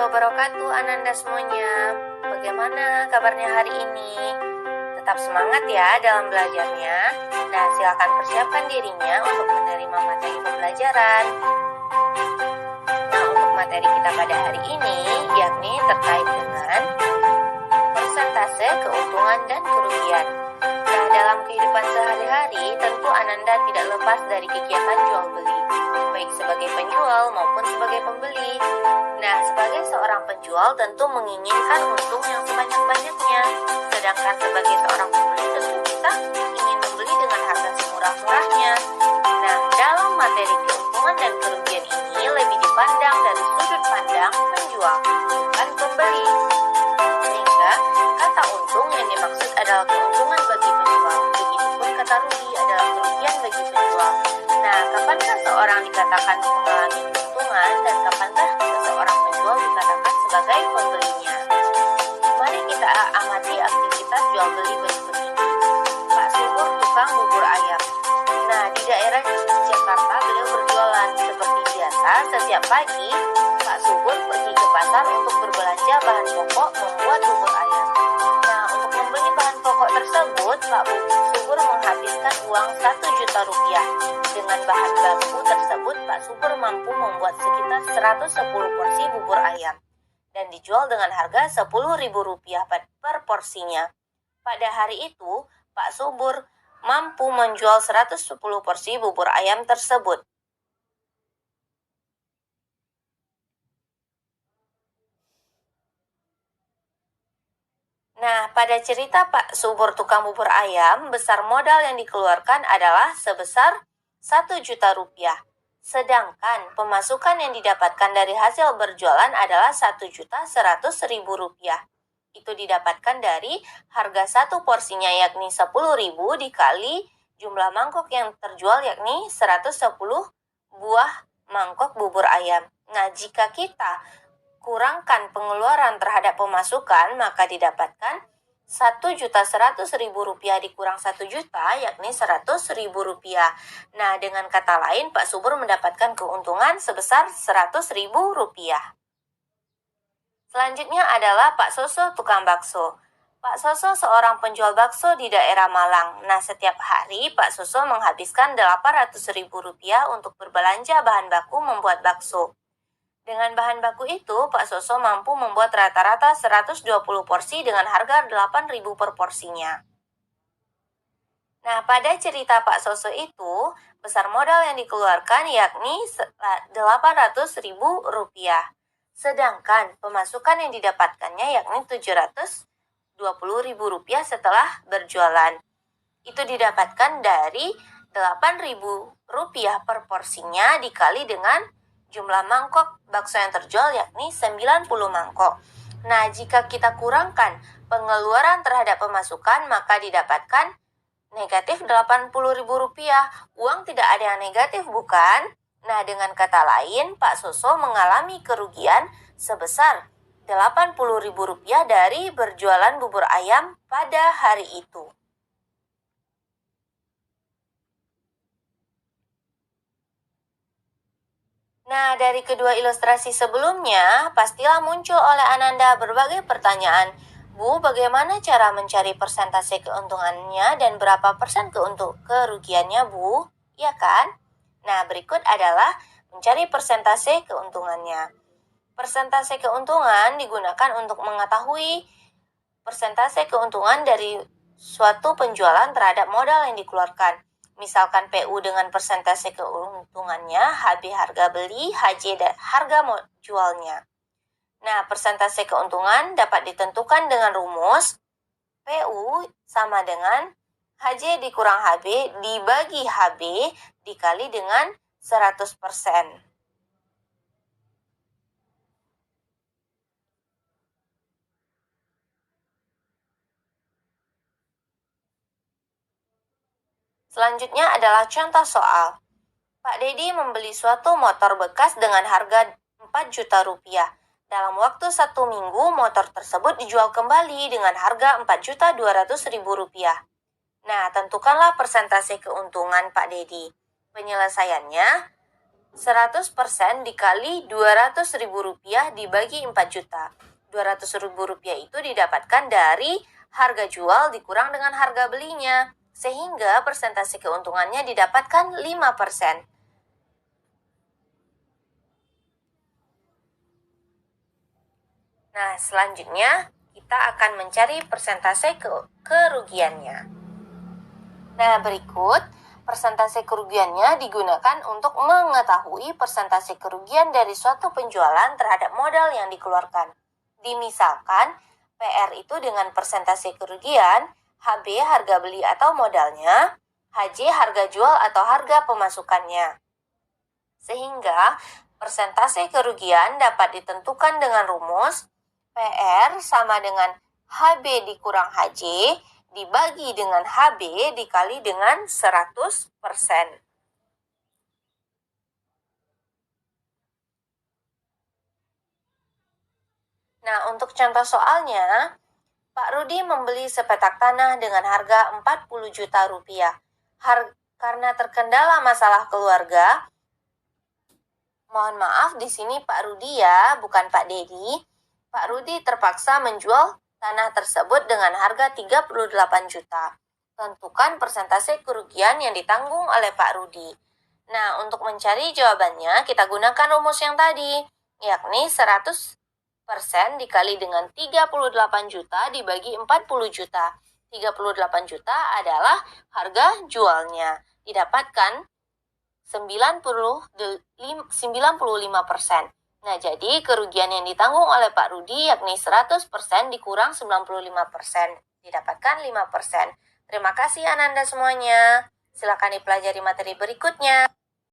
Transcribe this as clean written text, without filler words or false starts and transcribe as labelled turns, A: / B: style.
A: wabarakatuh, Ananda semuanya. Bagaimana kabarnya hari ini? Tetap semangat ya dalam belajarnya. Nah, silakan persiapkan dirinya untuk menerima materi pembelajaran. Nah, untuk materi kita pada hari ini, yakni terkait dengan persentase keuntungan dan kerugian. Nah, dalam kehidupan sehari-hari, tentu Ananda tidak lepas dari kegiatan jual beli, baik sebagai penjual maupun sebagai pembeli. Nah, sebagai seorang penjual tentu menginginkan untung yang sebanyak-banyaknya. Sedangkan sebagai seorang pembeli tentu kita ingin membeli dengan harga semurah-murahnya. Nah, dalam materi keuntungan dan kerugian ini lebih dipandang dari sudut pandang penjual, bukan pembeli. Sehingga kata untung yang dimaksud adalah keuntungan bagi penjual. Begitupun kata rugi adalah kerugian bagi penjual. Nah, kapankah seorang dikatakan mengalami keuntungan dan kapankah seorang penjual dikatakan sebagai pembelinya? Mari kita amati aktivitas jual beli berikut ini. Pak Subur, tukang bubur ayam. Nah, di daerah Jakarta beliau berjualan. Seperti biasa, setiap pagi Pak Subur pergi ke pasar untuk berbelanja bahan pokok membuat bubur ayam. Nah, untuk membeli bahan pokok tersebut, Pak Subur menghabiskan uang 1 juta rupiah. Dengan bahan baku tersebut, Pak Subur mampu membuat sekitar 110 porsi bubur ayam dan dijual dengan harga Rp10.000 per porsinya. Pada hari itu, Pak Subur mampu menjual 110 porsi bubur ayam tersebut. Nah, pada cerita Pak Subur tukang bubur ayam, besar modal yang dikeluarkan adalah sebesar 1 juta rupiah. Sedangkan pemasukan yang didapatkan dari hasil berjualan adalah 1.100.000 rupiah. Itu didapatkan dari harga satu porsinya yakni 10.000 dikali jumlah mangkok yang terjual yakni 110 buah mangkok bubur ayam. Nah, jika kita kurangkan pengeluaran terhadap pemasukan, maka didapatkan 1.100.000 rupiah dikurang 1 juta, yakni 100.000 rupiah. Nah, dengan kata lain, Pak Subur mendapatkan keuntungan sebesar 100.000 rupiah. Selanjutnya adalah Pak Soso, tukang bakso. Pak Soso seorang penjual bakso di daerah Malang. Nah, setiap hari Pak Soso menghabiskan 800.000 rupiah untuk berbelanja bahan baku membuat bakso. Dengan bahan baku itu, Pak Soso mampu membuat rata-rata 120 porsi dengan harga 8.000 per porsinya. Nah, pada cerita Pak Soso itu, besar modal yang dikeluarkan yakni 800.000 rupiah. Sedangkan pemasukan yang didapatkannya yakni 720.000 rupiah setelah berjualan. Itu didapatkan dari 8.000 rupiah per porsinya dikali dengan jumlah mangkok bakso yang terjual yakni 90 mangkok. Nah, jika kita kurangkan pengeluaran terhadap pemasukan, maka didapatkan negatif 80.000 rupiah. Uang tidak ada yang negatif, bukan? Nah, dengan kata lain, Pak Soso mengalami kerugian sebesar 80.000 rupiah dari berjualan bubur ayam pada hari itu. Nah, dari kedua ilustrasi sebelumnya, pastilah muncul oleh Ananda berbagai pertanyaan. Bu, bagaimana cara mencari persentase keuntungannya dan berapa persen kerugiannya, Bu? Ya kan? Nah, berikut adalah mencari persentase keuntungannya. Persentase keuntungan digunakan untuk mengetahui persentase keuntungan dari suatu penjualan terhadap modal yang dikeluarkan. Misalkan PU dengan persentase keuntungannya, HB harga beli, HJ harga jualnya. Nah, persentase keuntungan dapat ditentukan dengan rumus PU sama dengan HJ dikurang HB dibagi HB dikali dengan 100%. Selanjutnya adalah contoh soal. Pak Dedi membeli suatu motor bekas dengan harga 4 juta rupiah. Dalam waktu 1 minggu, motor tersebut dijual kembali dengan harga 4.200.000 rupiah. Nah, tentukanlah persentase keuntungan Pak Dedi. Penyelesaiannya, 100% dikali Rp200.000 dibagi 4 juta. Rp200.000 itu didapatkan dari harga jual dikurang dengan harga belinya, sehingga persentase keuntungannya didapatkan 5%. Nah, selanjutnya kita akan mencari persentase kerugiannya. Nah, berikut persentase kerugiannya digunakan untuk mengetahui persentase kerugian dari suatu penjualan terhadap modal yang dikeluarkan. Dimisalkan, PR itu dengan persentase kerugian, HB harga beli atau modalnya, HJ harga jual atau harga pemasukannya. Sehingga persentase kerugian dapat ditentukan dengan rumus PR sama dengan HB dikurang HJ dibagi dengan HB dikali dengan 100%. Nah, untuk contoh soalnya, Pak Rudi membeli sepetak tanah dengan harga Rp40 juta. Karena terkendala masalah keluarga, mohon maaf di sini Pak Rudi ya, bukan Pak Dedi. Pak Rudi terpaksa menjual tanah tersebut dengan harga 38 juta. Tentukan persentase kerugian yang ditanggung oleh Pak Rudi. Nah, untuk mencari jawabannya, kita gunakan rumus yang tadi, yakni 100% dikali dengan 38 juta dibagi 40 juta. 38 juta adalah harga jualnya. Didapatkan 95%. Nah, jadi kerugian yang ditanggung oleh Pak Rudi yakni 100% dikurang 95%. Didapatkan 5%. Terima kasih Ananda semuanya. Silakan dipelajari materi berikutnya.